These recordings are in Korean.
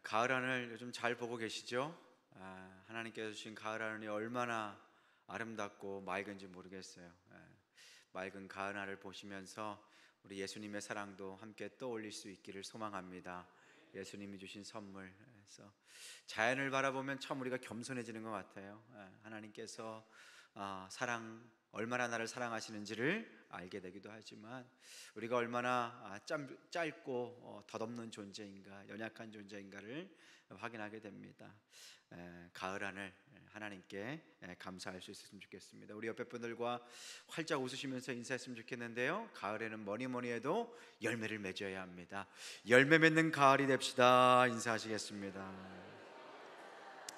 가을 하늘 요즘 잘 보고 계시죠? 하나님께서 주신 가을 하늘이 얼마나 아름답고 맑은지 모르겠어요. 맑은 가을 하늘을 보시면서 우리 예수님의 사랑도 함께 떠올릴 수 있기를 소망합니다. 예수님이 주신 선물에서 자연을 바라보면 참 우리가 겸손해지는 것 같아요. 하나님께서 얼마나 나를 사랑하시는지를 알게 되기도 하지만 우리가 얼마나 짧고 덧없는 존재인가, 연약한 존재인가를 확인하게 됩니다. 가을 하늘 하나님께 감사할 수 있었으면 좋겠습니다. 우리 옆에 분들과 활짝 웃으시면서 인사했으면 좋겠는데요, 가을에는 뭐니 해도 열매를 맺어야 합니다. 열매 맺는 가을이 됩시다. 인사하시겠습니다.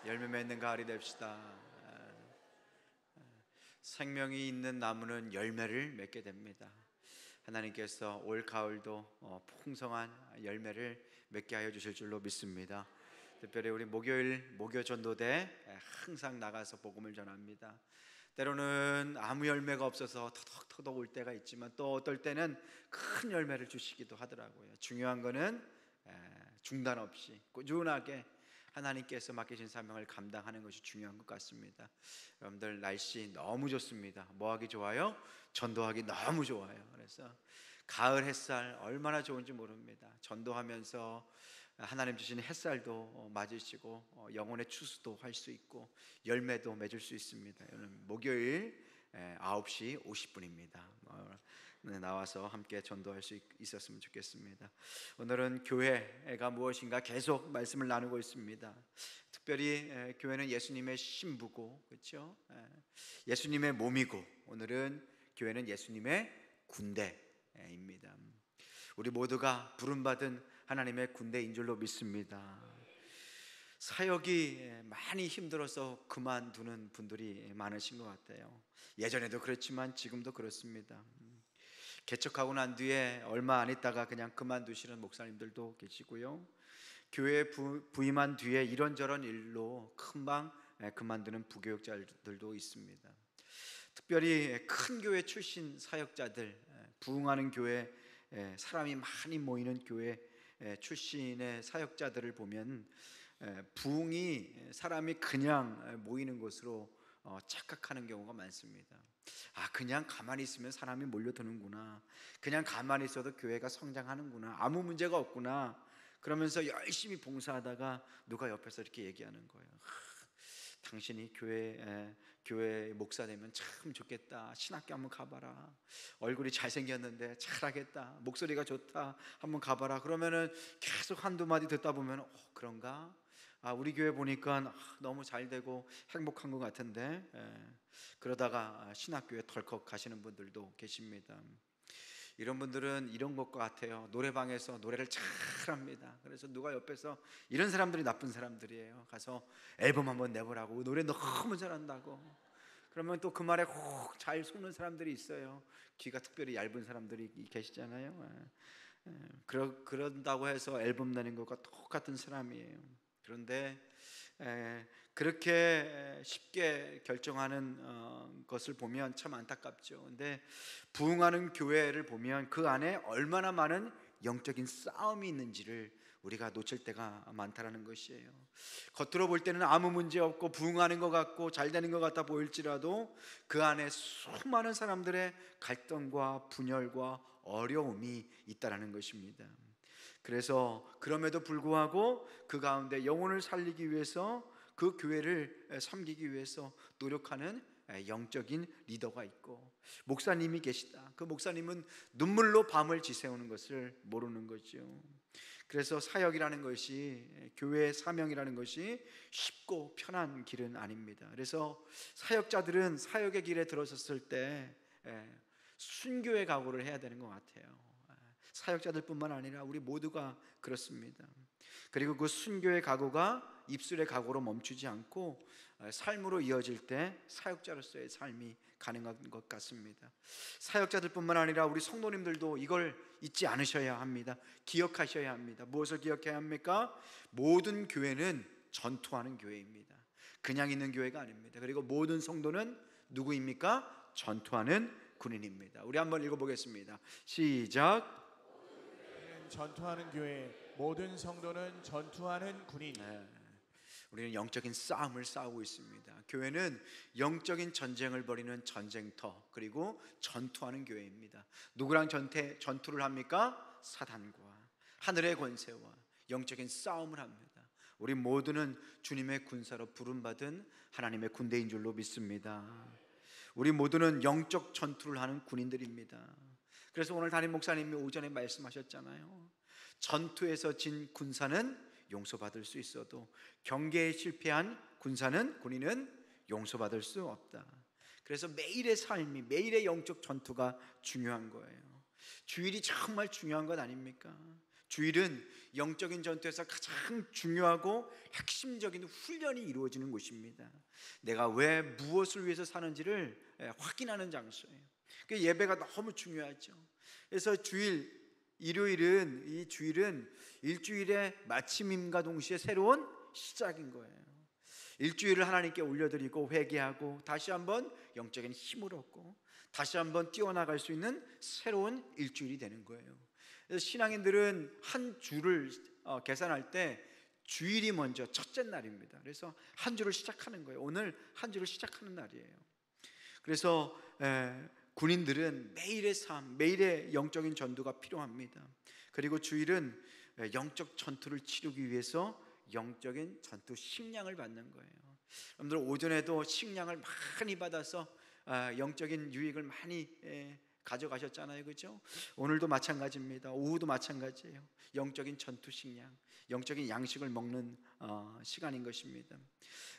열매 맺는 가을이 됩시다. 생명이 있는 나무는 열매를 맺게 됩니다. 하나님께서 올 가을도 풍성한 열매를 맺게 하여 주실 줄로 믿습니다. 특별히 우리 목요 전도대 항상 나가서 복음을 전합니다. 때로는 아무 열매가 없어서 터덕터덕 올 때가 있지만 또 어떨 때는 큰 열매를 주시기도 하더라고요. 중요한 거는 중단 없이 꾸준하게 하나님께서 맡기신 사명을 감당하는 것이 중요한 것 같습니다. 여러분들 날씨 너무 좋습니다. 뭐하기 좋아요? 전도하기 너무 좋아요. 그래서 가을 햇살 얼마나 좋은지 모릅니다. 전도하면서 하나님 주신 햇살도 맞으시고 영혼의 추수도 할 수 있고 열매도 맺을 수 있습니다. 오늘 목요일 9시 50분입니다. 나와서 함께 전도할 수 있었으면 좋겠습니다. 오늘은 교회가 무엇인가 계속 말씀을 나누고 있습니다. 특별히 교회는 예수님의 신부고, 그렇죠? 예수님의 몸이고, 오늘은 교회는 예수님의 군대입니다. 우리 모두가 부름받은 하나님의 군대인 줄로 믿습니다. 사역이 많이 힘들어서 그만두는 분들이 많으신 것 같아요. 예전에도 그렇지만 지금도 그렇습니다. 개척하고 난 뒤에 얼마 안 있다가 그냥 그만두시는 목사님들도 계시고요, 교회에 부임한 뒤에 이런저런 일로 금방 그만두는 부교육자들도 있습니다. 특별히 큰 교회 출신 사역자들, 부흥하는 교회, 사람이 많이 모이는 교회 출신의 사역자들을 보면 부흥이 사람이 그냥 모이는 곳으로 착각하는 경우가 많습니다. 그냥 가만히 있으면 사람이 몰려드는구나, 그냥 가만히 있어도 교회가 성장하는구나, 아무 문제가 없구나, 그러면서 열심히 봉사하다가 누가 옆에서 이렇게 얘기하는 거예요. 당신이 교회 목사 되면 참 좋겠다, 신학교 한번 가봐라, 얼굴이 잘생겼는데 잘하겠다, 목소리가 좋다, 한번 가봐라. 그러면은 계속 한두 마디 듣다 보면 그런가? 우리 교회 보니까 너무 잘 되고 행복한 것 같은데, 그러다가 신학교에 덜컥 가시는 분들도 계십니다. 이런 분들은 이런 것과 같아요. 노래방에서 노래를 잘합니다. 그래서 누가 옆에서 이런 사람들이 나쁜 사람들이에요. 가서 앨범 한번 내보라고, 노래 너무 잘한다고. 그러면 또 그 말에 혹 잘 속는 사람들이 있어요. 귀가 특별히 얇은 사람들이 계시잖아요. 그런다고 해서 앨범 내는 것과 똑같은 사람이에요. 그런데 그렇게 쉽게 결정하는 것을 보면 참 안타깝죠. 근데 부흥하는 교회를 보면 그 안에 얼마나 많은 영적인 싸움이 있는지를 우리가 놓칠 때가 많다라는 것이에요. 겉으로 볼 때는 아무 문제 없고 부흥하는 것 같고 잘 되는 것 같아 보일지라도 그 안에 수많은 사람들의 갈등과 분열과 어려움이 있다라는 것입니다. 그래서 그럼에도 불구하고 그 가운데 영혼을 살리기 위해서, 그 교회를 섬기기 위해서 노력하는 영적인 리더가 있고 목사님이 계시다. 그 목사님은 눈물로 밤을 지새우는 것을 모르는 거죠. 그래서 사역이라는 것이, 교회의 사명이라는 것이 쉽고 편한 길은 아닙니다. 그래서 사역자들은 사역의 길에 들어섰을 때 순교의 각오를 해야 되는 것 같아요. 사역자들뿐만 아니라 우리 모두가 그렇습니다. 그리고 그 순교의 각오가 입술의 각오로 멈추지 않고 삶으로 이어질 때 사역자로서의 삶이 가능한 것 같습니다. 사역자들뿐만 아니라 우리 성도님들도 이걸 잊지 않으셔야 합니다. 기억하셔야 합니다. 무엇을 기억해야 합니까? 모든 교회는 전투하는 교회입니다. 그냥 있는 교회가 아닙니다. 그리고 모든 성도는 누구입니까? 전투하는 군인입니다. 우리 한번 읽어보겠습니다. 시작. 전투하는 교회, 모든 성도는 전투하는 군인. 우리는 영적인 싸움을 싸우고 있습니다. 교회는 영적인 전쟁을 벌이는 전쟁터, 그리고 전투하는 교회입니다. 누구랑 전투를 합니까? 사단과, 하늘의 권세와 영적인 싸움을 합니다. 우리 모두는 주님의 군사로 부름받은 하나님의 군대인 줄로 믿습니다. 우리 모두는 영적 전투를 하는 군인들입니다. 그래서 오늘 담임 목사님이 오전에 말씀하셨잖아요. 전투에서 진 군사는 용서받을 수 있어도 경계에 실패한 군인은 용서받을 수 없다. 그래서 매일의 삶이, 매일의 영적 전투가 중요한 거예요. 주일이 정말 중요한 것 아닙니까? 주일은 영적인 전투에서 가장 중요하고 핵심적인 훈련이 이루어지는 곳입니다. 내가 왜 무엇을 위해서 사는지를 확인하는 장소예요. 그 예배가 너무 중요하죠. 그래서 일요일은, 이 주일은 일주일의 마침임과 동시에 새로운 시작인 거예요. 일주일을 하나님께 올려드리고 회개하고 다시 한번 영적인 힘을 얻고 다시 한번 뛰어나갈 수 있는 새로운 일주일이 되는 거예요. 그래서 신앙인들은 한 주를 계산할 때 주일이 먼저 첫째 날입니다. 그래서 한 주를 시작하는 거예요. 오늘 한 주를 시작하는 날이에요. 그래서 군인들은 매일의 삶, 매일의 영적인 전투가 필요합니다. 그리고 주일은 영적 전투를 치르기 위해서 영적인 전투 식량을 받는 거예요. 여러분들 오전에도 식량을 많이 받아서 영적인 유익을 많이 가져가셨잖아요, 그렇죠? 오늘도 마찬가지입니다. 오후도 마찬가지예요. 영적인 전투 식량, 영적인 양식을 먹는 시간인 것입니다.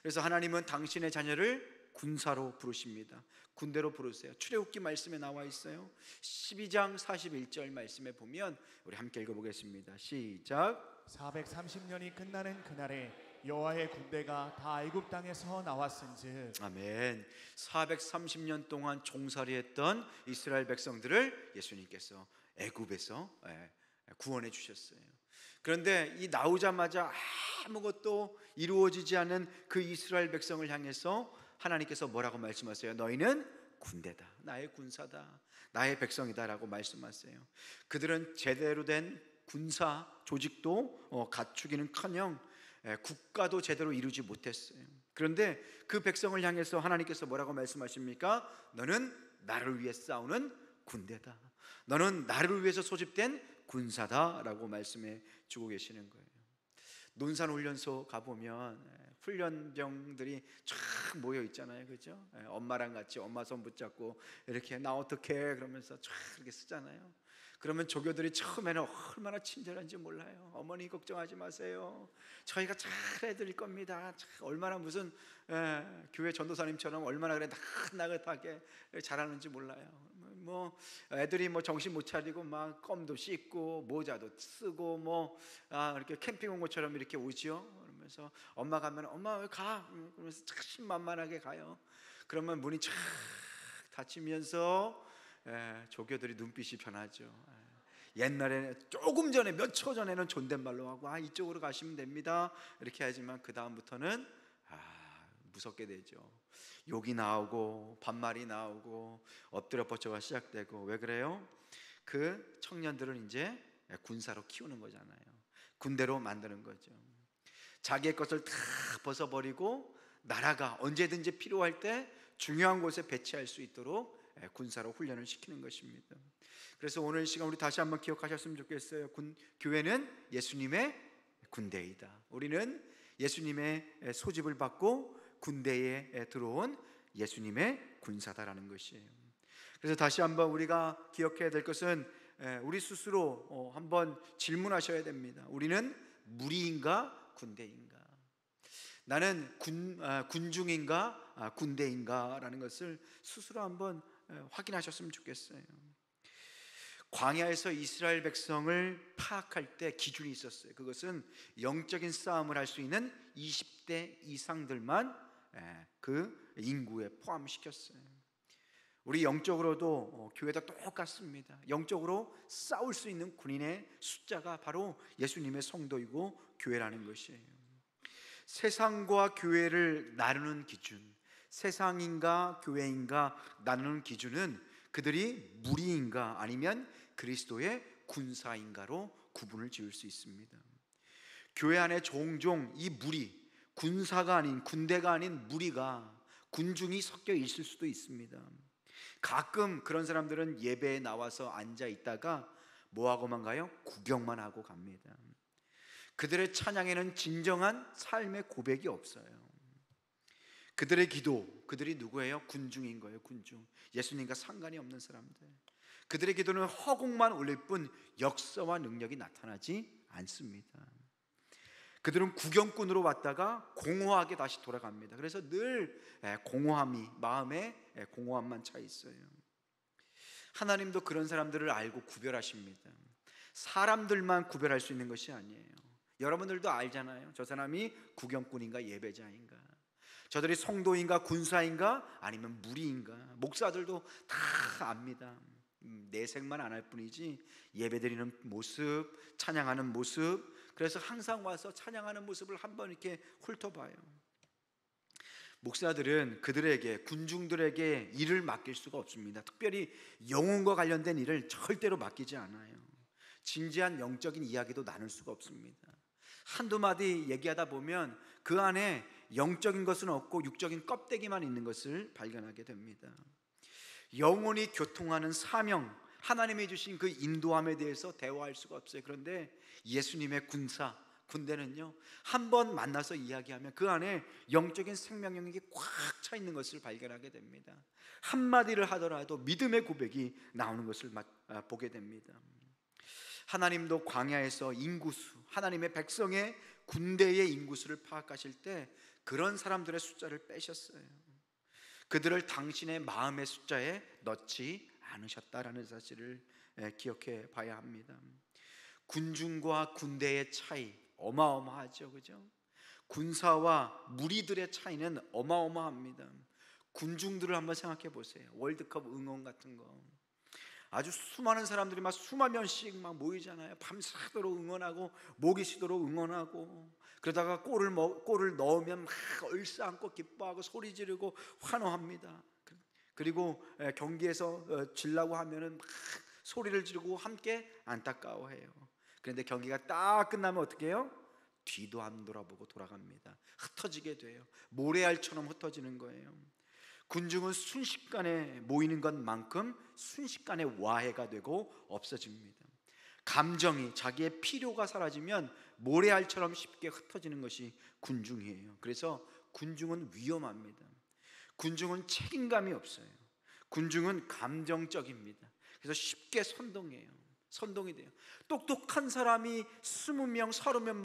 그래서 하나님은 당신의 자녀를 군사로 부르십니다. 군대로 부르세요. 출애굽기 말씀에 나와 있어요. 12장 41절 말씀에 보면 우리 함께 읽어보겠습니다. 시작. 430년이 끝나는 그날에 여호와의 군대가 다 애굽 땅에서 나왔은즉. 아멘. 430년 동안 종살이했던 이스라엘 백성들을 예수님께서 애굽에서 구원해 주셨어요. 그런데 이 나오자마자 아무것도 이루어지지 않은 그 이스라엘 백성을 향해서 하나님께서 뭐라고 말씀하세요? 너희는 군대다, 나의 군사다, 나의 백성이다라고 말씀하세요. 그들은 제대로 된 군사 조직도 갖추기는커녕 국가도 제대로 이루지 못했어요. 그런데 그 백성을 향해서 하나님께서 뭐라고 말씀하십니까? 너는 나를 위해 싸우는 군대다, 너는 나를 위해서 소집된 군사다라고 말씀해 주고 계시는 거예요. 논산훈련소 가보면 훈련병들이 쫙 모여 있잖아요, 그죠? 엄마랑 같이 엄마 손 붙잡고 이렇게 나 어떡해 그러면서 쫙 이렇게 쓰잖아요. 그러면 조교들이 처음에는 얼마나 친절한지 몰라요. 어머니 걱정하지 마세요, 저희가 잘 해드릴 겁니다. 얼마나 무슨 교회 전도사님처럼 얼마나 그래 나긋나긋하게 잘하는지 몰라요. 뭐 애들이 뭐 정신 못 차리고 막 껌도 씻고 모자도 쓰고 이렇게 캠핑 온 것처럼 이렇게 오지요. 그러면서 엄마 가면 엄마 왜 가? 그러면서 천만만하게 가요. 그러면 문이 쫙 닫히면서 조교들이 눈빛이 변하죠. 옛날에 조금 전에 몇 초 전에는 존댓말로 하고 이쪽으로 가시면 됩니다 이렇게 하지만 그 다음부터는 무섭게 되죠. 욕이 나오고 반말이 나오고 엎드려 뻗쳐가 시작되고. 왜 그래요? 그 청년들은 이제 군사로 키우는 거잖아요. 군대로 만드는 거죠. 자기의 것을 다 벗어버리고 나라가 언제든지 필요할 때 중요한 곳에 배치할 수 있도록 군사로 훈련을 시키는 것입니다. 그래서 오늘 시간 우리 다시 한번 기억하셨으면 좋겠어요. 교회는 예수님의 군대이다. 우리는 예수님의 소집을 받고 군대에 들어온 예수님의 군사다라는 것이에요. 그래서 다시 한번 우리가 기억해야 될 것은 우리 스스로 한번 질문하셔야 됩니다. 우리는 무리인가 군대인가? 나는 군중인가 군대인가? 라는 것을 스스로 한번 확인하셨으면 좋겠어요. 광야에서 이스라엘 백성을 파악할 때 기준이 있었어요. 그것은 영적인 싸움을 할 수 있는 20대 이상들만 그 인구에 포함시켰어요. 우리 영적으로도 교회도 똑같습니다. 영적으로 싸울 수 있는 군인의 숫자가 바로 예수님의 성도이고 교회라는 것이에요. 세상과 교회를 나누는 기준, 세상인가 교회인가 나누는 기준은 그들이 무리인가 아니면 그리스도의 군사인가로 구분을 지을 수 있습니다. 교회 안에 종종 이 무리, 군사가 아닌, 군대가 아닌 무리가, 군중이 섞여 있을 수도 있습니다. 가끔 그런 사람들은 예배에 나와서 앉아 있다가 뭐하고만 가요? 구경만 하고 갑니다. 그들의 찬양에는 진정한 삶의 고백이 없어요. 그들의 기도, 그들이 누구예요? 군중인 거예요. 군중, 예수님과 상관이 없는 사람들. 그들의 기도는 허공만 올릴 뿐 역사와 능력이 나타나지 않습니다. 그들은 구경꾼으로 왔다가 공허하게 다시 돌아갑니다. 그래서 늘 공허함이, 마음에 공허함만 차 있어요. 하나님도 그런 사람들을 알고 구별하십니다. 사람들만 구별할 수 있는 것이 아니에요. 여러분들도 알잖아요. 저 사람이 구경꾼인가 예배자인가, 저들이 성도인가 군사인가 아니면 무리인가. 목사들도 다 압니다. 내색만 안 할 뿐이지 예배드리는 모습, 찬양하는 모습, 그래서 항상 와서 찬양하는 모습을 한번 이렇게 훑어봐요. 목사들은 그들에게, 군중들에게 일을 맡길 수가 없습니다. 특별히 영혼과 관련된 일을 절대로 맡기지 않아요. 진지한 영적인 이야기도 나눌 수가 없습니다. 한두 마디 얘기하다 보면 그 안에 영적인 것은 없고 육적인 껍데기만 있는 것을 발견하게 됩니다. 영혼이 교통하는 사명, 하나님이 주신 그 인도함에 대해서 대화할 수가 없어요. 그런데 예수님의 군대는요, 한번 만나서 이야기하면 그 안에 영적인 생명력이 꽉 차 있는 것을 발견하게 됩니다. 한마디를 하더라도 믿음의 고백이 나오는 것을 보게 됩니다. 하나님도 광야에서 인구수, 하나님의 백성의 군대의 인구수를 파악하실 때 그런 사람들의 숫자를 빼셨어요. 그들을 당신의 마음의 숫자에 넣지 않으셨다라는 사실을 기억해 봐야 합니다. 군중과 군대의 차이 어마어마하죠, 그죠? 군사와 무리들의 차이는 어마어마합니다. 군중들을 한번 생각해 보세요. 월드컵 응원 같은 거, 아주 수많은 사람들이 막 수만 명씩 막 모이잖아요. 밤새도록 응원하고 목이 쉬도록 응원하고, 그러다가 골을 넣으면 막 얼싸안고 기뻐하고 소리 지르고 환호합니다. 그리고 경기에서 지려고 하면은 막 소리를 지르고 함께 안타까워해요. 그런데 경기가 딱 끝나면 어떻게 해요? 뒤도 안 돌아보고 돌아갑니다. 흩어지게 돼요. 모래알처럼 흩어지는 거예요. 군중은 순식간에 모이는 것만큼 순식간에 와해가 되고 없어집니다. 감정이, 자기의 필요가 사라지면 모래알처럼 쉽게 흩어지는 것이 군중이에요. 그래서 군중은 위험합니다. 군중은 책임감이 없어요. 군중은 감정적입니다. 그래서 쉽게 선동이 돼요. 똑똑한 사람이 20명, 30명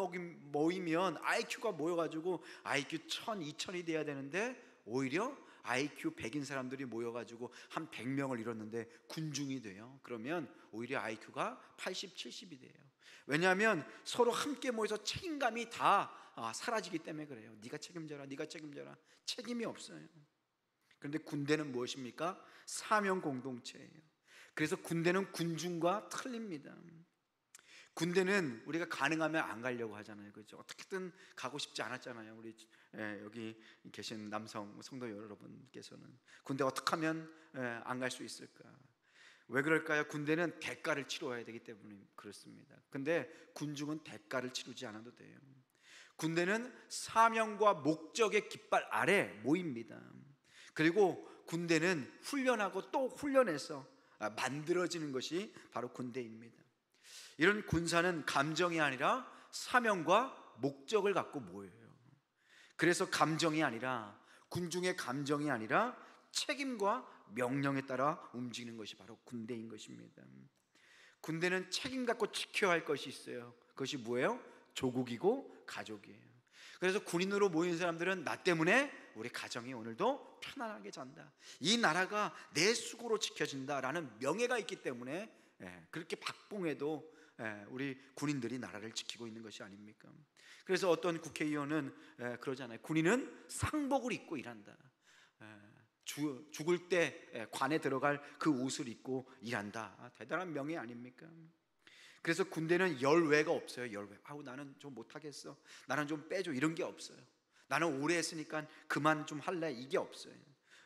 모이면 IQ가 모여가지고 IQ 1000, 2000이 돼야 되는데 오히려 IQ 100인 사람들이 모여가지고 한 100명을 이뤘는데 군중이 돼요. 그러면 오히려 IQ가 80, 70이 돼요. 왜냐하면 서로 함께 모여서 책임감이 다 사라지기 때문에 그래요. 네가 책임져라, 네가 책임져라. 책임이 없어요. 그런데 군대는 무엇입니까? 사명 공동체예요. 그래서 군대는 군중과 틀립니다. 군대는 우리가 가능하면 안 가려고 하잖아요, 그렇죠? 어떻게든 가고 싶지 않았잖아요. 우리 여기 계신 남성 성도 여러분께서는 군대 어떻게 하면 안 갈 수 있을까? 왜 그럴까요? 군대는 대가를 치러야 되기 때문에 그렇습니다. 근데 군중은 대가를 치르지 않아도 돼요. 군대는 사명과 목적의 깃발 아래 모입니다. 그리고 군대는 훈련하고 또 훈련해서 만들어지는 것이 바로 군대입니다. 이런 군사는 감정이 아니라 사명과 목적을 갖고 모여요. 그래서 감정이 아니라, 군중의 감정이 아니라 책임과 명령에 따라 움직이는 것이 바로 군대인 것입니다. 군대는 책임 갖고 지켜야 할 것이 있어요. 그것이 뭐예요? 조국이고 가족이에요. 그래서 군인으로 모인 사람들은 나 때문에 우리 가정이 오늘도 편안하게 잔다, 이 나라가 내 수고로 지켜진다라는 명예가 있기 때문에 그렇게 박봉해도 우리 군인들이 나라를 지키고 있는 것이 아닙니까? 그래서 어떤 국회의원은 그러잖아요. 군인은 상복을 입고 일한다. 죽을 때 관에 들어갈 그 옷을 입고 일한다. 대단한 명예 아닙니까? 그래서 군대는 열외가 없어요. 열외. 나는 좀 못하겠어, 나는 좀 빼줘, 이런 게 없어요. 나는 오래 했으니까 그만 좀 할래, 이게 없어요.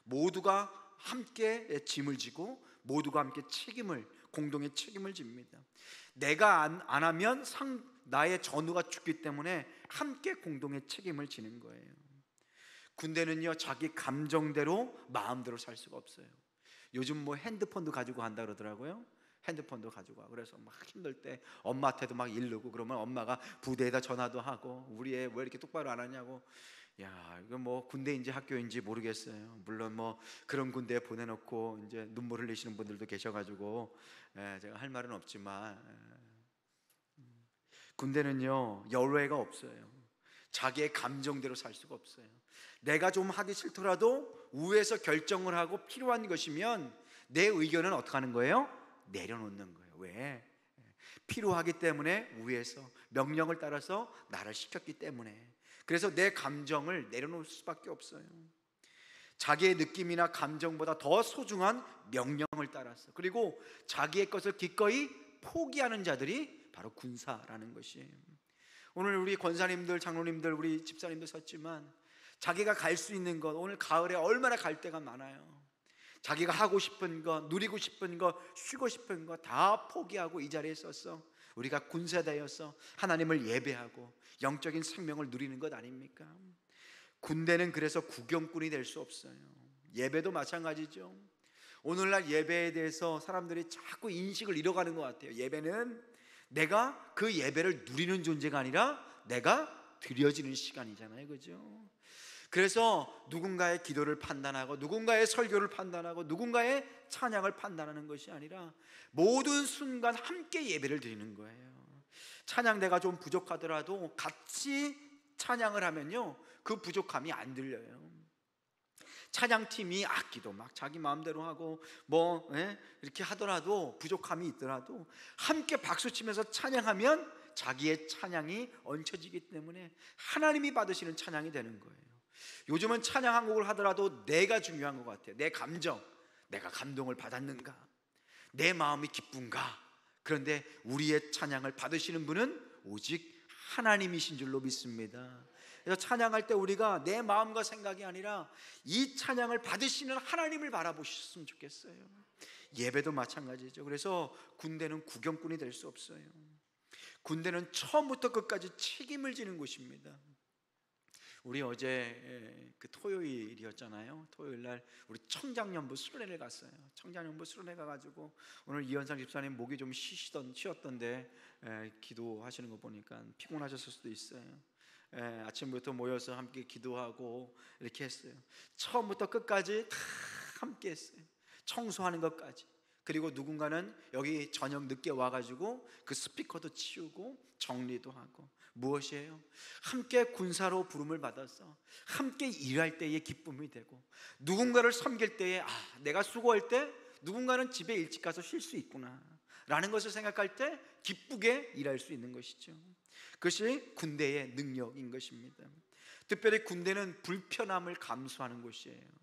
모두가 함께 짐을 지고 모두가 함께 공동의 책임을 집니다. 내가 안 하면 나의 전우가 죽기 때문에 함께 공동의 책임을 지는 거예요. 군대는요, 자기 감정대로 마음대로 살 수가 없어요. 요즘 뭐 핸드폰도 가지고 간다 그러더라고요. 핸드폰도 가지고 와. 그래서 막 힘들 때 엄마한테도 막 이르고, 그러면 엄마가 부대에다 전화도 하고, 우리 애 왜 이렇게 똑바로 안 하냐고. 야, 이거 뭐 군대인지 학교인지 모르겠어요. 물론 뭐 그런 군대에 보내놓고 이제 눈물 흘리시는 분들도 계셔가지고 제가 할 말은 없지만, 군대는요, 여외가 없어요. 자기의 감정대로 살 수가 없어요. 내가 좀 하기 싫더라도 위에서 결정을 하고 필요한 것이면 내 의견은 어떻게 하는 거예요? 내려놓는 거예요. 왜? 필요하기 때문에, 위에서 명령을 따라서 나를 시켰기 때문에. 그래서 내 감정을 내려놓을 수밖에 없어요. 자기의 느낌이나 감정보다 더 소중한 명령을 따라서, 그리고 자기의 것을 기꺼이 포기하는 자들이 바로 군사라는 것이에요. 오늘 우리 권사님들, 장로님들, 우리 집사님들 섰지만, 자기가 갈 수 있는 것, 오늘 가을에 얼마나 갈 데가 많아요. 자기가 하고 싶은 것, 누리고 싶은 것, 쉬고 싶은 것 다 포기하고 이 자리에 섰어. 우리가 군사되어서 하나님을 예배하고 영적인 생명을 누리는 것 아닙니까? 군대는 그래서 구경꾼이 될 수 없어요. 예배도 마찬가지죠. 오늘날 예배에 대해서 사람들이 자꾸 인식을 잃어가는 것 같아요. 예배는 내가 그 예배를 누리는 존재가 아니라 내가 드려지는 시간이잖아요. 그죠? 그래서 누군가의 기도를 판단하고, 누군가의 설교를 판단하고, 누군가의 찬양을 판단하는 것이 아니라 모든 순간 함께 예배를 드리는 거예요. 찬양대가 좀 부족하더라도 같이 찬양을 하면요, 그 부족함이 안 들려요. 찬양팀이 악기도 막 자기 마음대로 하고 이렇게 하더라도, 부족함이 있더라도 함께 박수치면서 찬양하면 자기의 찬양이 얹혀지기 때문에 하나님이 받으시는 찬양이 되는 거예요. 요즘은 찬양 한 곡을 하더라도 내가 중요한 것 같아요. 내 감정, 내가 감동을 받았는가, 내 마음이 기쁜가. 그런데 우리의 찬양을 받으시는 분은 오직 하나님이신 줄로 믿습니다. 그래서 찬양할 때 우리가 내 마음과 생각이 아니라 이 찬양을 받으시는 하나님을 바라보셨으면 좋겠어요. 예배도 마찬가지죠. 그래서 군대는 구경꾼이 될 수 없어요. 군대는 처음부터 끝까지 책임을 지는 곳입니다. 우리 어제 그 토요일이었잖아요. 토요일날 우리 청장년부 수련회를 갔어요. 청장년부 수련회 가가지고 오늘 이현상 집사님 목이 좀 쉬었던데 기도하시는 거 보니까 피곤하셨을 수도 있어요. 아침부터 모여서 함께 기도하고 이렇게 했어요. 처음부터 끝까지 다 함께 했어요. 청소하는 것까지. 그리고 누군가는 여기 저녁 늦게 와가지고 그 스피커도 치우고 정리도 하고. 무엇이에요? 함께 군사로 부름을 받아서 함께 일할 때의 기쁨이 되고, 누군가를 섬길 때에 내가 수고할 때 누군가는 집에 일찍 가서 쉴 수 있구나 라는 것을 생각할 때 기쁘게 일할 수 있는 것이죠. 그것이 군대의 능력인 것입니다. 특별히 군대는 불편함을 감수하는 곳이에요.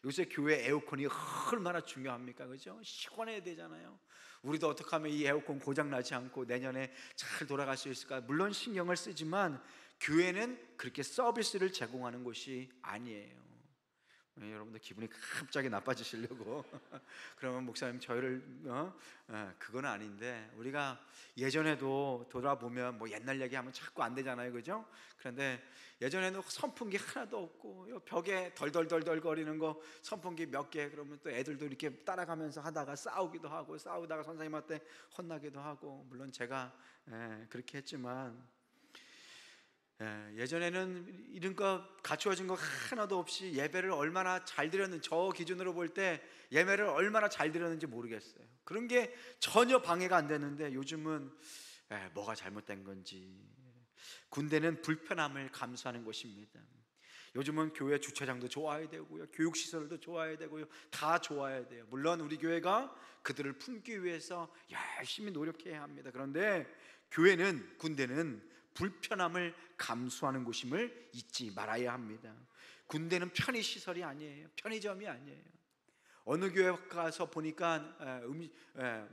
요새 교회 에어컨이 얼마나 중요합니까? 그죠? 시원해야 되잖아요. 우리도 어떻게 하면 이 에어컨 고장 나지 않고 내년에 잘 돌아갈 수 있을까? 물론 신경을 쓰지만 교회는 그렇게 서비스를 제공하는 곳이 아니에요. 여러분들 기분이 갑자기 나빠지시려고 그러면 목사님 저희를 그건 아닌데, 우리가 예전에도 돌아보면 뭐 옛날 얘기하면 자꾸 안 되잖아요. 그죠? 그런데 예전에는 선풍기 하나도 없고 벽에 덜덜덜덜 거리는 거 선풍기 몇 개, 그러면 또 애들도 이렇게 따라가면서 하다가 싸우기도 하고, 싸우다가 선생님한테 혼나기도 하고. 물론 제가 그렇게 했지만 예전에는 이런 거 갖추어진 거 하나도 없이 예배를 얼마나 잘 드렸는지, 저 기준으로 볼 때 예배를 얼마나 잘 드렸는지 모르겠어요. 그런 게 전혀 방해가 안 되는데 요즘은 뭐가 잘못된 건지. 군대는 불편함을 감수하는 곳입니다. 요즘은 교회 주차장도 좋아야 되고요, 교육시설도 좋아야 되고요, 다 좋아야 돼요. 물론 우리 교회가 그들을 품기 위해서 열심히 노력해야 합니다. 그런데 교회는, 군대는 불편함을 감수하는 곳임을 잊지 말아야 합니다. 군대는 편의시설이 아니에요. 편의점이 아니에요. 어느 교회 가서 보니까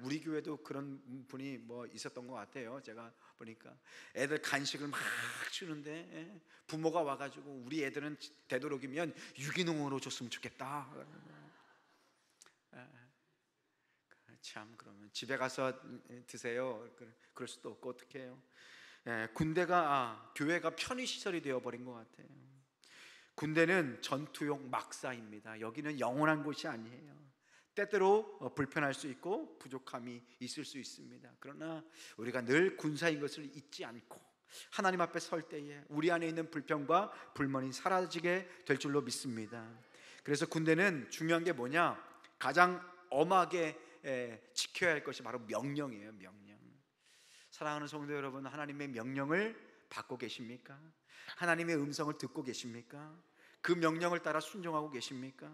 우리 교회도 그런 분이 뭐 있었던 것 같아요. 제가 보니까 애들 간식을 막 주는데 부모가 와가지고 우리 애들은 되도록이면 유기농으로 줬으면 좋겠다. 참, 그러면 집에 가서 드세요. 그럴 수도 없고 어떻게 해요? 교회가 편의 시설이 되어버린 것 같아요. 군대는 전투용 막사입니다. 여기는 영원한 곳이 아니에요. 때때로 불편할 수 있고 부족함이 있을 수 있습니다. 그러나 우리가 늘 군사인 것을 잊지 않고 하나님 앞에 설 때에 우리 안에 있는 불평과 불만이 사라지게 될 줄로 믿습니다. 그래서 군대는 중요한 게 뭐냐? 가장 엄하게 지켜야 할 것이 바로 명령이에요. 명령. 사랑하는 성도 여러분, 하나님의 명령을 받고 계십니까? 하나님의 음성을 듣고 계십니까? 그 명령을 따라 순종하고 계십니까?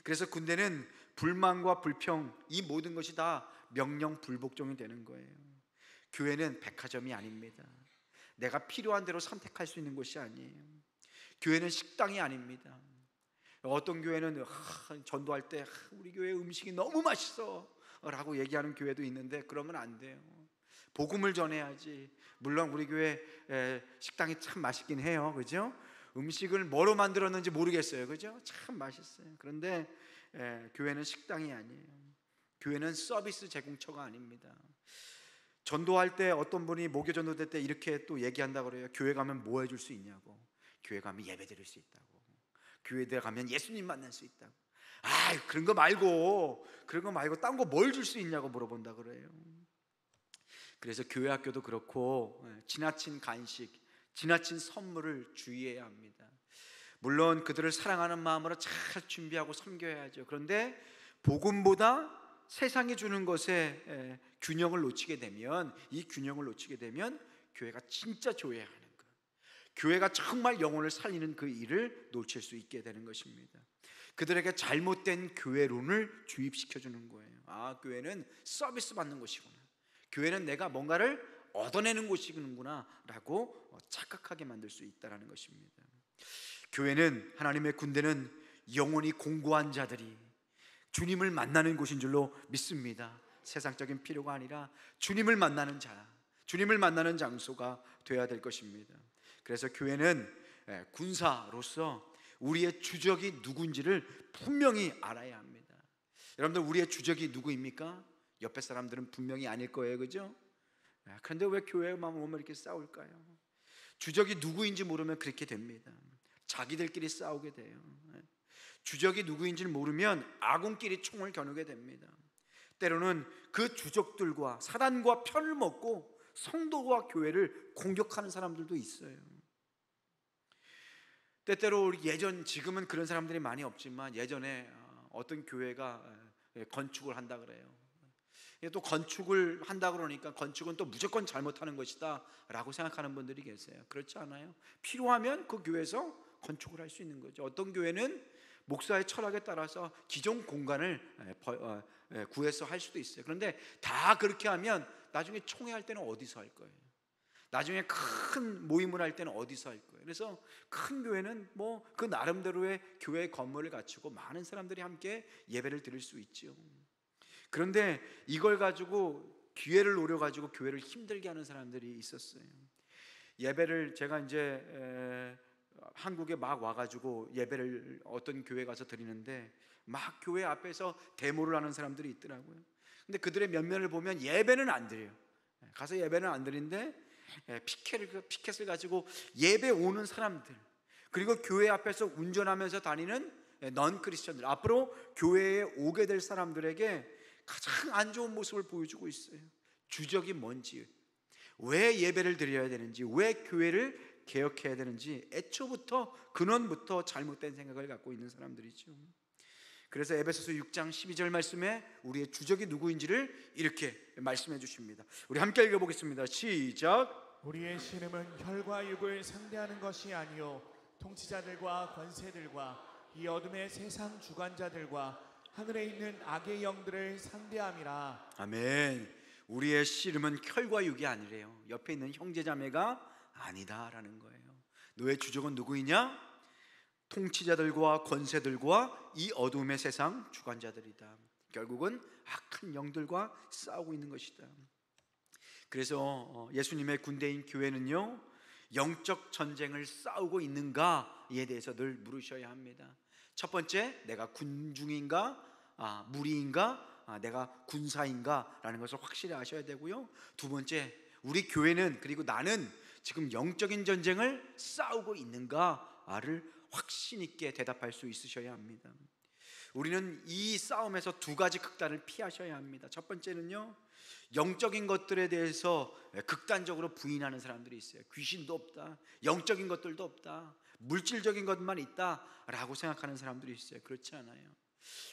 그래서 군대는 불만과 불평, 이 모든 것이 다 명령 불복종이 되는 거예요. 교회는 백화점이 아닙니다. 내가 필요한 대로 선택할 수 있는 곳이 아니에요. 교회는 식당이 아닙니다. 어떤 교회는 전도할 때 우리 교회 음식이 너무 맛있어 라고 얘기하는 교회도 있는데 그러면 안 돼요. 복음을 전해야지. 물론 우리 교회 식당이 참 맛있긴 해요, 그죠? 음식을 뭐로 만들었는지 모르겠어요, 그죠? 참 맛있어요. 그런데 교회는 식당이 아니에요. 교회는 서비스 제공처가 아닙니다. 전도할 때 어떤 분이 목요 전도될 때 이렇게 또 얘기한다고 그래요. 교회 가면 뭐 해줄 수 있냐고. 교회 가면 예배 드릴 수 있다고. 교회에 가면 예수님 만날 수 있다고. 그런 거 말고 딴 거 뭘 줄 수 있냐고 물어본다 그래요. 그래서 교회 학교도 그렇고 지나친 간식, 지나친 선물을 주의해야 합니다. 물론 그들을 사랑하는 마음으로 잘 준비하고 섬겨야죠. 그런데 복음보다 세상이 주는 것에 균형을 놓치게 되면, 이 균형을 놓치게 되면 교회가 진짜 조해야 하는 것, 교회가 정말 영혼을 살리는 그 일을 놓칠 수 있게 되는 것입니다. 그들에게 잘못된 교회론을 주입시켜 주는 거예요. 교회는 서비스 받는 곳이구나, 교회는 내가 뭔가를 얻어내는 곳이구나 라고 착각하게 만들 수 있다는 것입니다. 교회는, 하나님의 군대는 영혼이 공고한 자들이 주님을 만나는 곳인 줄로 믿습니다. 세상적인 필요가 아니라 주님을 만나는 자, 주님을 만나는 장소가 되어야 될 것입니다. 그래서 교회는 군사로서 우리의 주적이 누군지를 분명히 알아야 합니다. 여러분들, 우리의 주적이 누구입니까? 옆에 사람들은 분명히 아닐 거예요, 그죠? 그런데 왜 교회만 오면 이렇게 싸울까요? 주적이 누구인지 모르면 그렇게 됩니다. 자기들끼리 싸우게 돼요. 주적이 누구인지를 모르면 아군끼리 총을 겨누게 됩니다. 때로는 그 주적들과 사단과 편을 먹고 성도와 교회를 공격하는 사람들도 있어요. 때때로 지금은 그런 사람들이 많이 없지만 예전에 어떤 교회가 건축을 한다 그래요. 또 건축을 한다 그러니까 건축은 또 무조건 잘못하는 것이다 라고 생각하는 분들이 계세요. 그렇지 않아요. 필요하면 그 교회에서 건축을 할 수 있는 거죠. 어떤 교회는 목사의 철학에 따라서 기존 공간을 구해서 할 수도 있어요. 그런데 다 그렇게 하면 나중에 총회할 때는 어디서 할 거예요? 나중에 큰 모임을 할 때는 어디서 할 거예요? 그래서 큰 교회는 뭐 그 나름대로의 교회 건물을 갖추고 많은 사람들이 함께 예배를 드릴 수 있죠. 그런데 이걸 가지고 기회를 노려가지고 교회를 힘들게 하는 사람들이 있었어요. 예배를 제가 이제 한국에 막 와가지고 예배를 어떤 교회 가서 드리는데 막 교회 앞에서 데모를 하는 사람들이 있더라고요. 근데 그들의 면면을 보면 예배는 안 드려요. 가서 예배는 안 드리는데 피켓을 가지고 예배 오는 사람들, 그리고 교회 앞에서 운전하면서 다니는 넌 크리스천들, 앞으로 교회에 오게 될 사람들에게 가장 안 좋은 모습을 보여주고 있어요. 주적이 뭔지, 왜 예배를 드려야 되는지, 왜 교회를 개혁해야 되는지 애초부터 근원부터 잘못된 생각을 갖고 있는 사람들이죠. 그래서 에베소서 6장 12절 말씀에 우리의 주적이 누구인지를 이렇게 말씀해 주십니다. 우리 함께 읽어보겠습니다. 시작. 우리의 신음은 혈과 육을 상대하는 것이 아니요 통치자들과 권세들과 이 어둠의 세상 주관자들과 하늘에 있는 악의 영들을 상대함이라. 아멘. 우리의 씨름은 혈과 육이 아니래요. 옆에 있는 형제자매가 아니다라는 거예요. 너의 주적은 누구이냐? 통치자들과 권세들과 이 어둠의 세상 주관자들이다. 결국은 악한 영들과 싸우고 있는 것이다. 그래서 예수님의 군대인 교회는요, 영적 전쟁을 싸우고 있는가에 대해서 늘 물으셔야 합니다. 첫 번째, 내가 군중인가, 무리인가, 내가 군사인가 라는 것을 확실히 아셔야 되고요. 두 번째, 우리 교회는 그리고 나는 지금 영적인 전쟁을 싸우고 있는가를 확신 있게 대답할 수 있으셔야 합니다. 우리는 이 싸움에서 두 가지 극단을 피하셔야 합니다. 첫 번째는요, 영적인 것들에 대해서 극단적으로 부인하는 사람들이 있어요. 귀신도 없다, 영적인 것들도 없다, 물질적인 것만 있다라고 생각하는 사람들이 있어요. 그렇지 않아요.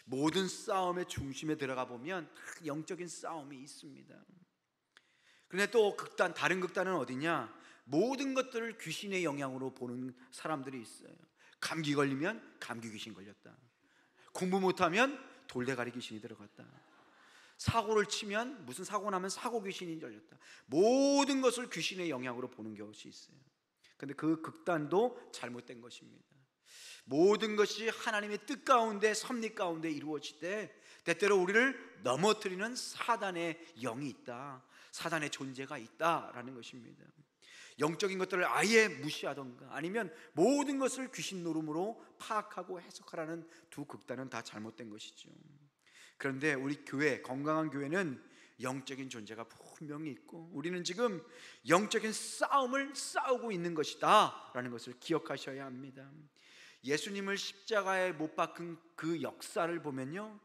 모든 싸움의 중심에 들어가 보면 영적인 싸움이 있습니다. 그런데 또 다른 극단은 어디냐? 모든 것들을 귀신의 영향으로 보는 사람들이 있어요. 감기 걸리면 감기 귀신 걸렸다, 공부 못하면 돌대가리 귀신이 들어갔다, 사고를 치면 무슨 사고 나면 사고 귀신이 열렸다. 모든 것을 귀신의 영향으로 보는 것이 있어요. 그런데 그 극단도 잘못된 것입니다. 모든 것이 하나님의 뜻 가운데 섭리 가운데 이루어질 때 때때로 우리를 넘어뜨리는 사단의 영이 있다, 사단의 존재가 있다라는 것입니다. 영적인 것들을 아예 무시하던가 아니면 모든 것을 귀신 노름으로 파악하고 해석하라는 두 극단은 다 잘못된 것이죠. 그런데 우리 교회, 건강한 교회는 영적인 존재가 분명히 있고 우리는 지금 영적인 싸움을 싸우고 있는 것이다 라는 것을 기억하셔야 합니다. 예수님을 십자가에 못 박은 그 역사를 보면요,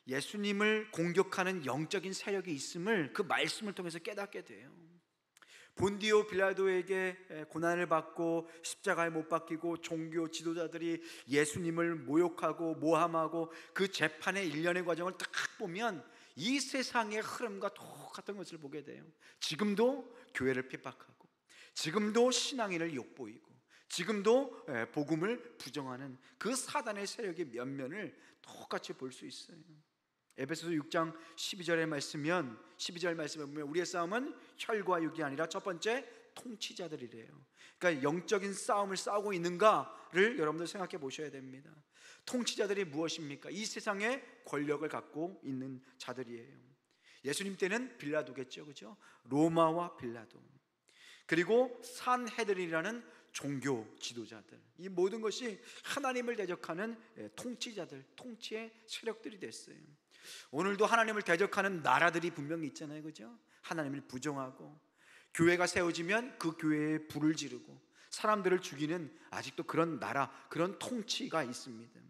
예수님을 공격하는 영적인 세력이 있음을 그 말씀을 통해서 깨닫게 돼요. 본디오 빌라도에게 고난을 받고 십자가에 못 박히고 종교 지도자들이 예수님을 모욕하고 모함하고 그 재판의 일련의 과정을 딱 보면 이 세상의 흐름과 똑같은 것을 보게 돼요. 지금도 교회를 핍박하고, 지금도 신앙인을 욕보이고, 지금도 복음을 부정하는 그 사단의 세력의 면면을 똑같이 볼 수 있어요. 에베소서 6장 12절 말씀에 보면 우리의 싸움은 혈과 육이 아니라 첫 번째 통치자들이래요. 그러니까 영적인 싸움을 싸우고 있는가를 여러분들 생각해 보셔야 됩니다. 통치자들이 무엇입니까? 이 세상에 권력을 갖고 있는 자들이에요. 예수님 때는 빌라도겠죠, 그죠? 로마와 빌라도, 그리고 산헤드린이라는 종교 지도자들, 이 모든 것이 하나님을 대적하는 통치자들, 통치의 세력들이 됐어요. 오늘도 하나님을 대적하는 나라들이 분명히 있잖아요, 그죠? 하나님을 부정하고 교회가 세워지면 그 교회에 불을 지르고 사람들을 죽이는 아직도 그런 나라, 그런 통치가 있습니다.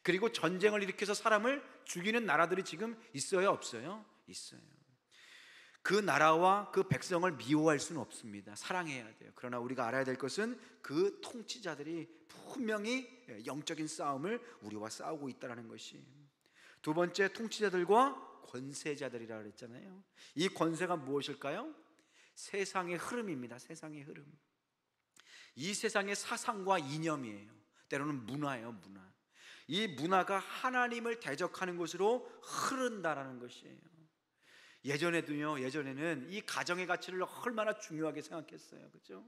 그리고 전쟁을 일으켜서 사람을 죽이는 나라들이 지금 있어요, 없어요? 있어요. 그 나라와 그 백성을 미워할 수는 없습니다. 사랑해야 돼요. 그러나 우리가 알아야 될 것은 그 통치자들이 분명히 영적인 싸움을 우리와 싸우고 있다는 것이. 두 번째, 통치자들과 권세자들이라고 그랬잖아요. 이 권세가 무엇일까요? 세상의 흐름입니다. 세상의 흐름. 이 세상의 사상과 이념이에요. 때로는 문화예요, 문화. 이 문화가 하나님을 대적하는 것으로 흐른다라는 것이에요. 예전에는 이 가정의 가치를 얼마나 중요하게 생각했어요, 그렇죠?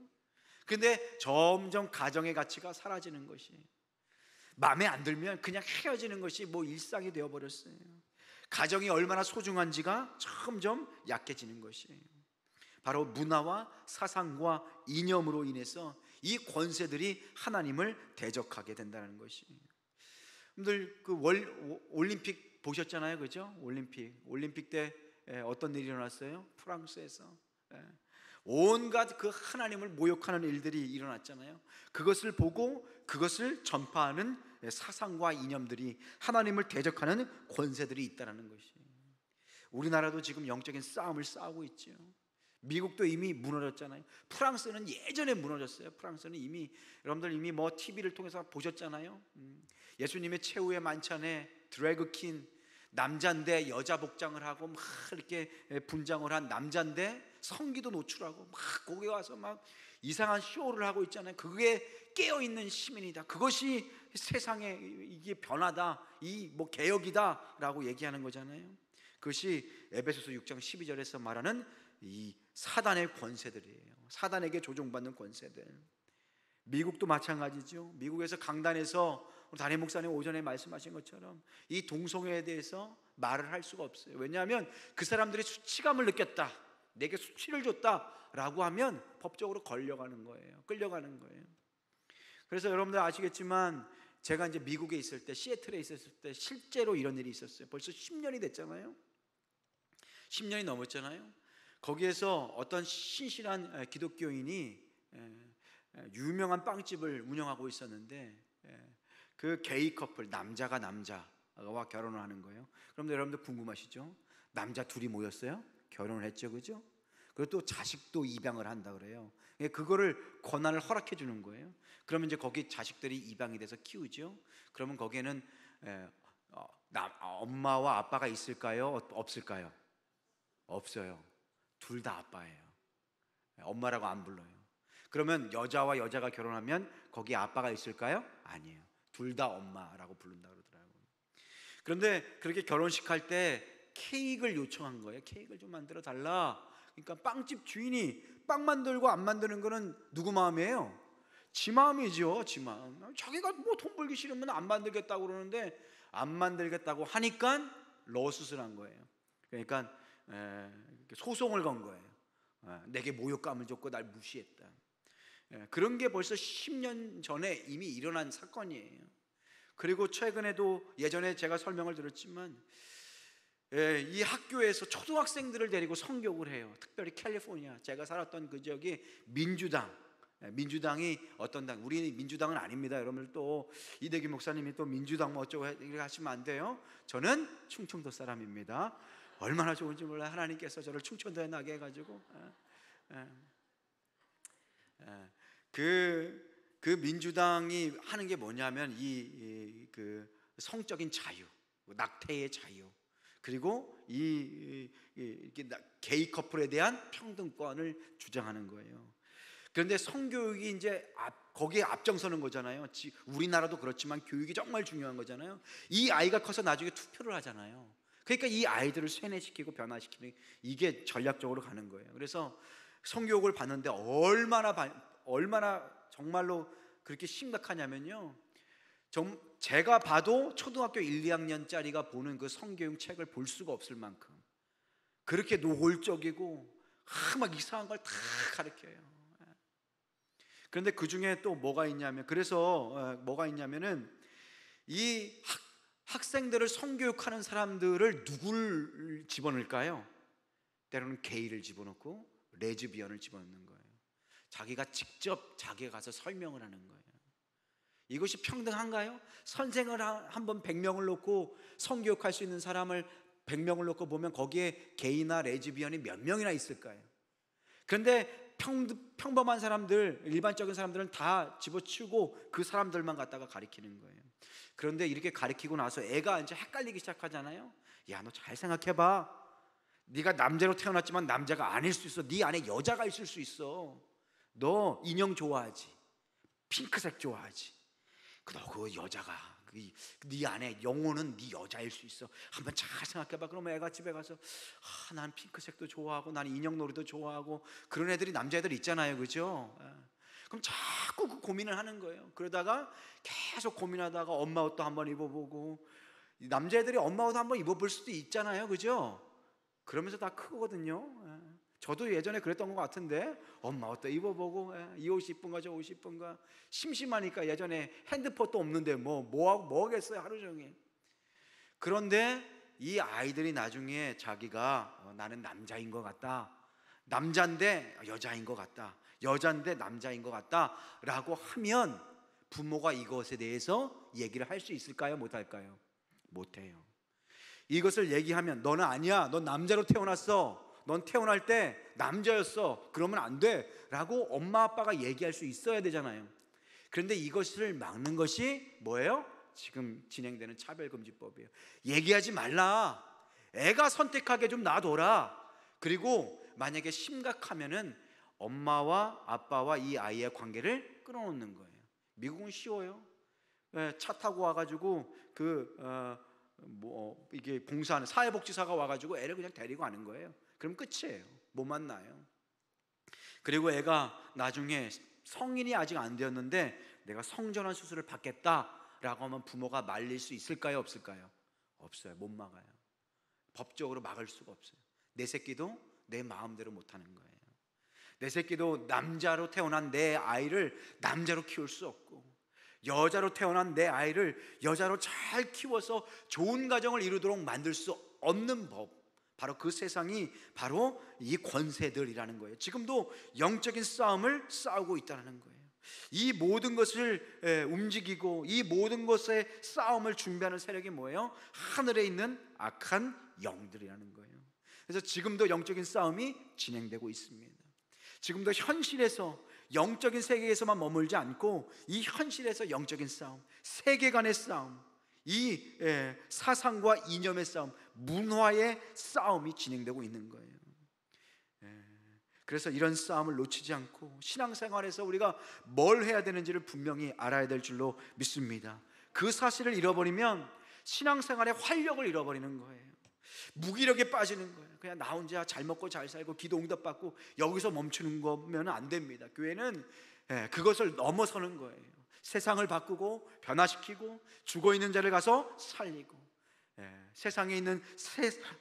근데 점점 가정의 가치가 사라지는 것이, 마음에 안 들면 그냥 헤어지는 것이 일상이 되어버렸어요. 가정이 얼마나 소중한지가 점점 약해지는 것이에요. 바로 문화와 사상과 이념으로 인해서 이 권세들이 하나님을 대적하게 된다는 것이에요. 여러분들 그 올림픽 보셨잖아요, 그죠? 올림픽 때 어떤 일이 일어났어요? 프랑스에서 온갖 그 하나님을 모욕하는 일들이 일어났잖아요. 그것을 보고 그것을 전파하는 사상과 이념들이, 하나님을 대적하는 권세들이 있다는 것이. 우리나라도 지금 영적인 싸움을 싸우고 있죠. 미국도 이미 무너졌잖아요. 프랑스는 예전에 무너졌어요. 프랑스는 이미, 여러분들 이미 TV를 통해서 보셨잖아요. 예수님의 최후의 만찬에 드래그퀸, 남자인데 여자 복장을 하고 막 이렇게 분장을 한 남자인데 성기도 노출하고 막 거기 와서 막 이상한 쇼를 하고 있잖아요. 그게 깨어있는 시민이다, 그것이 세상의 이게 변화다, 이 개혁이다라고 얘기하는 거잖아요. 그것이 에베소서 6장 12절에서 말하는 이 사단의 권세들이에요. 사단에게 조종받는 권세들. 미국도 마찬가지죠. 미국에서 강단에서 담임 목사님 오전에 말씀하신 것처럼 이 동성애에 대해서 말을 할 수가 없어요. 왜냐하면 그 사람들이 수치감을 느꼈다, 내게 수치를 줬다라고 하면 법적으로 끌려가는 거예요. 그래서 여러분들 아시겠지만 제가 이제 미국에 있을 때, 시애틀에 있었을 때 실제로 이런 일이 있었어요. 벌써 10년이 됐잖아요. 10년이 넘었잖아요. 거기에서 어떤 신실한 기독교인이 유명한 빵집을 운영하고 있었는데, 그 게이 커플, 남자가 남자와 결혼을 하는 거예요. 그럼 여러분들 궁금하시죠? 남자 둘이 모였어요? 결혼을 했죠, 그죠? 그리고 또 자식도 입양을 한다 그래요. 그거를 권한을 허락해 주는 거예요. 그러면 이제 거기 자식들이 입양이 돼서 키우죠. 그러면 거기에는 엄마와 아빠가 있을까요? 없을까요? 없어요. 둘 다 아빠예요. 엄마라고 안 불러요. 그러면 여자와 여자가 결혼하면 거기에 아빠가 있을까요? 아니에요. 둘 다 엄마라고 부른다 그러더라고요. 그런데 그렇게 결혼식 할 때 케이크를 요청한 거예요. 케이크를 좀 만들어 달라. 그러니까 빵집 주인이 빵 만들고 안 만드는 거는 누구 마음이에요? 지 마음이죠. 지 마음. 자기가 뭐 돈 벌기 싫으면 안 만들겠다고 그러는데, 안 만들겠다고 하니까 러수술한 거예요. 그러니까 소송을 건 거예요. 내게 모욕감을 줬고 날 무시했다. 그런 게 벌써 10년 전에 이미 일어난 사건이에요. 그리고 최근에도, 예전에 제가 설명을 들었지만, 이 학교에서 초등학생들을 데리고 성교육을 해요. 특별히 캘리포니아, 제가 살았던 그 지역이 민주당이 어떤 당, 우리 민주당은 아닙니다. 여러분들 또 이대기 목사님이 또 민주당 뭐 어쩌고 이렇게 하시면 안 돼요. 저는 충청도 사람입니다. 얼마나 좋은지 몰라요. 하나님께서 저를 충청도에 나게 해가지고. 그 민주당이 하는 게 뭐냐면 그 성적인 자유, 낙태의 자유, 그리고 이렇게 게이 커플에 대한 평등권을 주장하는 거예요. 그런데 성교육이 이제 거기에 앞장서는 거잖아요. 우리나라도 그렇지만 교육이 정말 중요한 거잖아요. 이 아이가 커서 나중에 투표를 하잖아요. 그러니까 이 아이들을 세뇌시키고 변화시키는, 이게 전략적으로 가는 거예요. 그래서 성교육을 받는데 얼마나 정말로 그렇게 심각하냐면요, 제가 봐도 초등학교 1, 2학년짜리가 보는 그 성교육 책을 볼 수가 없을 만큼 그렇게 노골적이고 막 이상한 걸 다 가르쳐요. 그런데 그 중에 또 뭐가 있냐면, 이 학생들을 성교육하는 사람들을 누굴 집어넣을까요? 때로는 게이를 집어넣고 레즈비언을 집어넣는 거예요. 자기가 직접 자기가 가서 설명을 하는 거예요. 이것이 평등한가요? 선생을 한번 100명을 놓고 성교육할 수 있는 사람을 100명을 놓고 보면 거기에 게이나 레즈비언이 몇 명이나 있을까요? 그런데 평범한 사람들, 일반적인 사람들은 다 집어치우고 그 사람들만 갖다가 가리키는 거예요. 그런데 이렇게 가리키고 나서 애가 이제 헷갈리기 시작하잖아요. 야, 너 잘 생각해봐. 네가 남자로 태어났지만 남자가 아닐 수 있어. 네 안에 여자가 있을 수 있어. 너 인형 좋아하지? 핑크색 좋아하지? 너 그 여자가 네 안에 영혼은 네 여자일 수 있어. 한번 잘 생각해봐. 그러면 애가 집에 가서 난 핑크색도 좋아하고 난 인형놀이도 좋아하고, 그런 애들이, 남자애들 있잖아요, 그죠? 그럼 자꾸 그 고민을 하는 거예요. 그러다가 계속 고민하다가 엄마 옷도 한번 입어보고, 남자애들이 엄마 옷 한번 입어볼 수도 있잖아요, 그죠? 그러면서 다 크거든요. 저도 예전에 그랬던 것 같은데, 엄마 옷도 입어보고, 이 옷이 이쁜가 저 옷이 이쁜가, 심심하니까. 예전에 핸드폰도 없는데 뭐 하겠어요, 하루 종일. 그런데 이 아이들이 나중에 자기가 나는 남자인 것 같다, 남자인데 여자인 것 같다, 여자인데 남자인 것 같다 라고 하면, 부모가 이것에 대해서 얘기를 할 수 있을까요? 못할까요? 못해요. 이것을 얘기하면 너는 아니야, 넌 남자로 태어났어, 넌 태어날 때 남자였어, 그러면 안 돼 라고 엄마 아빠가 얘기할 수 있어야 되잖아요. 그런데 이것을 막는 것이 뭐예요? 지금 진행되는 차별금지법이에요. 얘기하지 말라, 애가 선택하게 좀 놔둬라. 그리고 만약에 심각하면은 엄마와 아빠와 이 아이의 관계를 끊어놓는 거예요. 미국은 쉬워요. 차 타고 와가지고 이게 봉사하는 사회복지사가 와가지고 애를 그냥 데리고 가는 거예요. 그럼 끝이에요. 못 만나요. 그리고 애가 나중에 성인이 아직 안 되었는데 내가 성전환 수술을 받겠다라고 하면 부모가 말릴 수 있을까요? 없을까요? 없어요. 못 막아요. 법적으로 막을 수가 없어요. 내 새끼도 내 마음대로 못하는 거예요. 내 새끼도 남자로 태어난 내 아이를 남자로 키울 수 없고, 여자로 태어난 내 아이를 여자로 잘 키워서 좋은 가정을 이루도록 만들 수 없는 법, 바로 그 세상이 바로 이 권세들이라는 거예요. 지금도 영적인 싸움을 싸우고 있다는 거예요. 이 모든 것을 움직이고 이 모든 것의 싸움을 준비하는 세력이 뭐예요? 하늘에 있는 악한 영들이라는 거예요. 그래서 지금도 영적인 싸움이 진행되고 있습니다. 지금도 현실에서 영적인 세계에서만 머물지 않고 이 현실에서 영적인 싸움, 세계관의 싸움, 이 사상과 이념의 싸움, 문화의 싸움이 진행되고 있는 거예요. 그래서 이런 싸움을 놓치지 않고 신앙생활에서 우리가 뭘 해야 되는지를 분명히 알아야 될 줄로 믿습니다. 그 사실을 잃어버리면 신앙생활의 활력을 잃어버리는 거예요. 무기력에 빠지는 거예요. 그냥 나 혼자 잘 먹고 잘 살고 기도 응답받고 여기서 멈추는 거면 안 됩니다. 교회는 그것을 넘어서는 거예요. 세상을 바꾸고 변화시키고 죽어있는 자를 가서 살리고 세상에 있는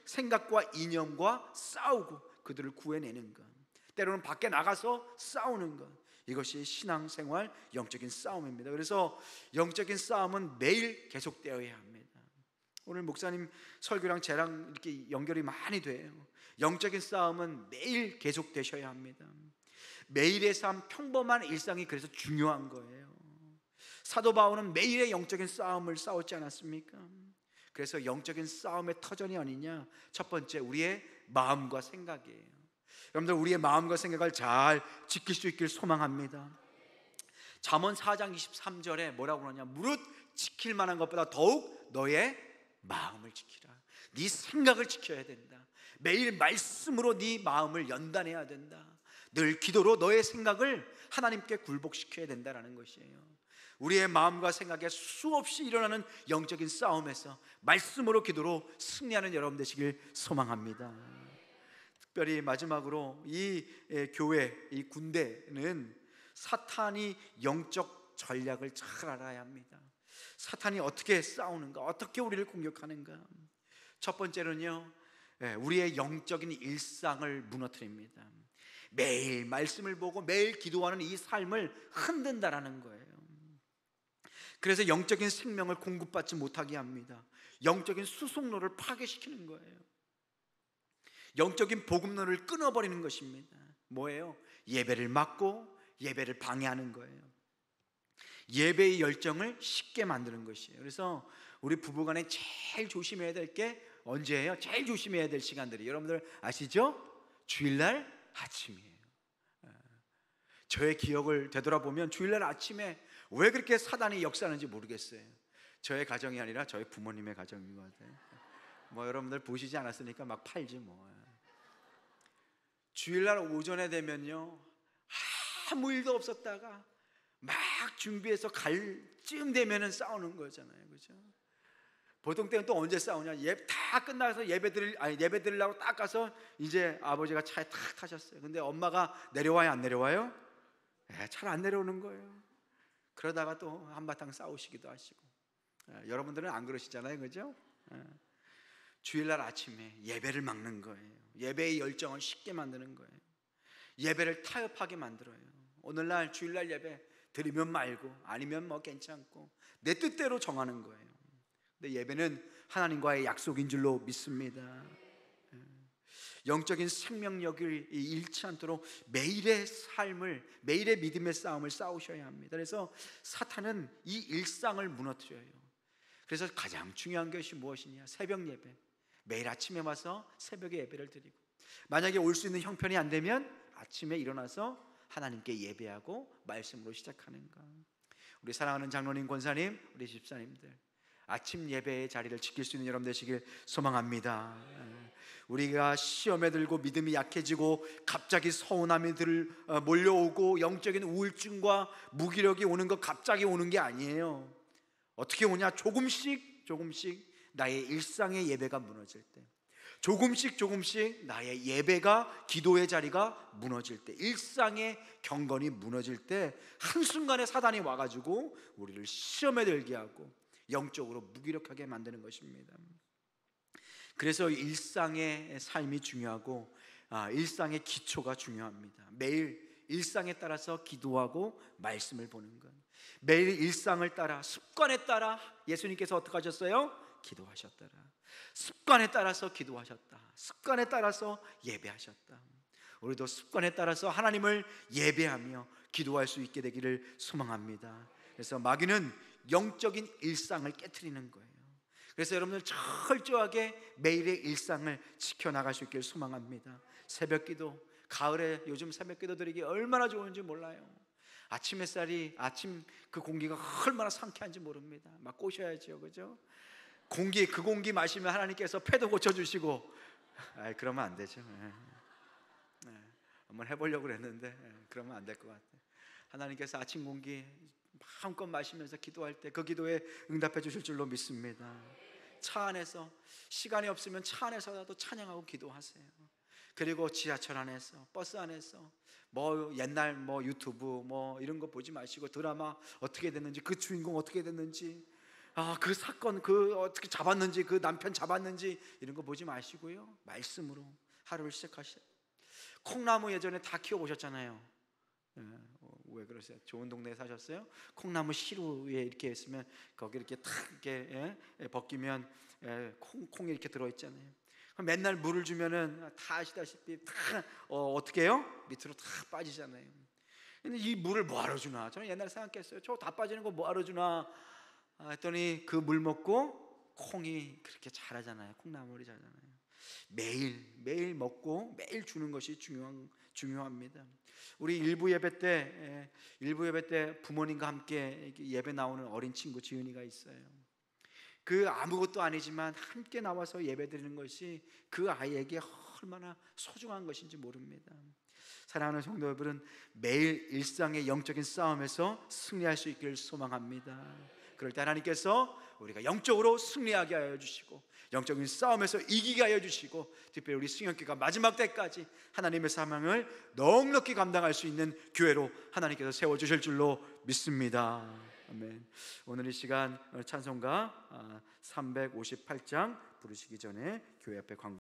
생각과 이념과 싸우고 그들을 구해내는 것, 때로는 밖에 나가서 싸우는 것, 이것이 신앙생활 영적인 싸움입니다. 그래서 영적인 싸움은 매일 계속되어야 합니다. 오늘 목사님 설교랑 제랑 이렇게 연결이 많이 돼요. 영적인 싸움은 매일 계속되셔야 합니다. 매일의 삶, 평범한 일상이 그래서 중요한 거예요. 사도 바울은 매일의 영적인 싸움을 싸웠지 않았습니까? 그래서 영적인 싸움의 터전이 어디냐? 첫 번째, 우리의 마음과 생각이에요. 여러분들, 우리의 마음과 생각을 잘 지킬 수 있길 소망합니다. 잠언 4장 23절에 뭐라고 그러냐? 무릇 지킬 만한 것보다 더욱 너의 마음을 지키라. 네 생각을 지켜야 된다. 매일 말씀으로 네 마음을 연단해야 된다. 늘 기도로 너의 생각을 하나님께 굴복시켜야 된다는 것이에요. 우리의 마음과 생각에 수없이 일어나는 영적인 싸움에서 말씀으로 기도로 승리하는 여러분 되시길 소망합니다. 특별히 마지막으로 이 교회, 이 군대는 사탄이 영적 전략을 잘 알아야 합니다. 사탄이 어떻게 싸우는가, 어떻게 우리를 공격하는가. 첫 번째는요, 우리의 영적인 일상을 무너뜨립니다. 매일 말씀을 보고 매일 기도하는 이 삶을 흔든다라는 거예요. 그래서 영적인 생명을 공급받지 못하게 합니다. 영적인 수송로를 파괴시키는 거예요. 영적인 복음로를 끊어버리는 것입니다. 뭐예요? 예배를 막고 예배를 방해하는 거예요. 예배의 열정을 쉽게 만드는 것이에요. 그래서 우리 부부간에 제일 조심해야 될 게 언제예요? 제일 조심해야 될 시간들이, 여러분들 아시죠? 주일날 아침이에요. 저의 기억을 되돌아보면 주일날 아침에 왜 그렇게 사단이 역사하는지 모르겠어요. 저의 가정이 아니라 저희 부모님의 가정인 것 같아요. 뭐 여러분들 보시지 않았으니까 막 팔지 뭐. 주일날 오전에 되면요, 아무 일도 없었다가 막 준비해서 갈 쯤 되면은 싸우는 거잖아요, 그렇죠? 보통 때는 또 언제 싸우냐? 다 끝나서 예배 드리려고 딱 가서 이제 아버지가 차에 탁 타셨어요. 근데 엄마가 내려와요, 안 내려와요? 잘 안 내려오는 거예요. 그러다가 또 한바탕 싸우시기도 하시고. 여러분들은 안 그러시잖아요, 그죠? 주일날 아침에 예배를 막는 거예요. 예배의 열정을 쉽게 만드는 거예요. 예배를 타협하게 만들어요. 오늘날 주일날 예배 드리면 말고 아니면 뭐 괜찮고 내 뜻대로 정하는 거예요. 근데 예배는 하나님과의 약속인 줄로 믿습니다. 영적인 생명력을 잃지 않도록 매일의 삶을, 매일의 믿음의 싸움을 싸우셔야 합니다. 그래서 사탄은 이 일상을 무너뜨려요. 그래서 가장 중요한 것이 무엇이냐? 새벽 예배. 매일 아침에 와서 새벽에 예배를 드리고, 만약에 올 수 있는 형편이 안 되면 아침에 일어나서 하나님께 예배하고 말씀으로 시작하는 것. 우리 사랑하는 장로님, 권사님, 우리 집사님들, 아침 예배의 자리를 지킬 수 있는 여러분 되시길 소망합니다. 우리가 시험에 들고 믿음이 약해지고 갑자기 서운함이 몰려오고 영적인 우울증과 무기력이 오는 것 갑자기 오는 게 아니에요. 어떻게 오냐? 조금씩 나의 일상의 예배가 무너질 때, 조금씩 나의 예배가, 기도의 자리가 무너질 때, 일상의 경건이 무너질 때 한순간에 사단이 와가지고 우리를 시험에 들게 하고 영적으로 무기력하게 만드는 것입니다. 그래서 일상의 삶이 중요하고 일상의 기초가 중요합니다. 매일 일상에 따라서 기도하고 말씀을 보는 것, 매일 일상을 따라, 습관에 따라 예수님께서 어떻게 하셨어요? 기도하셨더라. 습관에 따라서 기도하셨다. 습관에 따라서 예배하셨다. 우리도 습관에 따라서 하나님을 예배하며 기도할 수 있게 되기를 소망합니다. 그래서 마귀는 영적인 일상을 깨트리는 거예요. 그래서 여러분들 철저하게 매일의 일상을 지켜나갈 수 있기를 소망합니다. 새벽기도, 가을에 요즘 새벽기도 드리기 얼마나 좋은지 몰라요. 아침 햇살이, 아침 그 공기가 얼마나 상쾌한지 모릅니다. 막 꼬셔야지요, 그죠? 그 공기 마시면 하나님께서 폐도 고쳐주시고, 그러면 안 되죠. 한번 해보려고 그랬는데 그러면 안 될 것 같아요. 하나님께서 아침 공기 마음껏 마시면서 기도할 때 그 기도에 응답해 주실 줄로 믿습니다. 차 안에서, 시간이 없으면 차 안에서라도 찬양하고 기도하세요. 그리고 지하철 안에서, 버스 안에서 뭐 옛날 뭐 유튜브 뭐 이런 거 보지 마시고 드라마 어떻게 됐는지, 그 주인공 어떻게 됐는지, 그 사건 그 어떻게 잡았는지, 그 남편 잡았는지 이런 거 보지 마시고요, 말씀으로 하루를 시작하시죠. 콩나무 예전에 다 키워보셨잖아요. 왜 그러세요? 좋은 동네에 사셨어요? 콩나무 시루에 이렇게 있으면 거기 이렇게 탁 이렇게 벗기면 콩이 이렇게 들어있잖아요. 맨날 물을 주면은 다 아시다시피 다 어떻게 해요? 밑으로 다 빠지잖아요. 근데 이 물을 뭐하러 주나? 저는 옛날에 생각했어요. 저 다 빠지는 거 뭐하러 주나 했더니 그 물 먹고 콩이 그렇게 자라잖아요. 콩나물이 자라잖아요. 매일 먹고 매일 주는 것이 중요합니다. 우리 일부 예배 때 부모님과 함께 예배 나오는 어린 친구 지은이가 있어요. 그 아무것도 아니지만 함께 나와서 예배 드리는 것이 그 아이에게 얼마나 소중한 것인지 모릅니다. 사랑하는 성도 여러분, 매일 일상의 영적인 싸움에서 승리할 수 있기를 소망합니다. 그럴 때 하나님께서 우리가 영적으로 승리하게 하여 주시고 영적인 싸움에서 이기게 하여 주시고 특별히 우리 승용교회가 마지막 때까지 하나님의 사명을 넉넉히 감당할 수 있는 교회로 하나님께서 세워주실 줄로 믿습니다. 아멘. 오늘 이 시간 찬송가 358장 부르시기 전에 교회 앞에 광고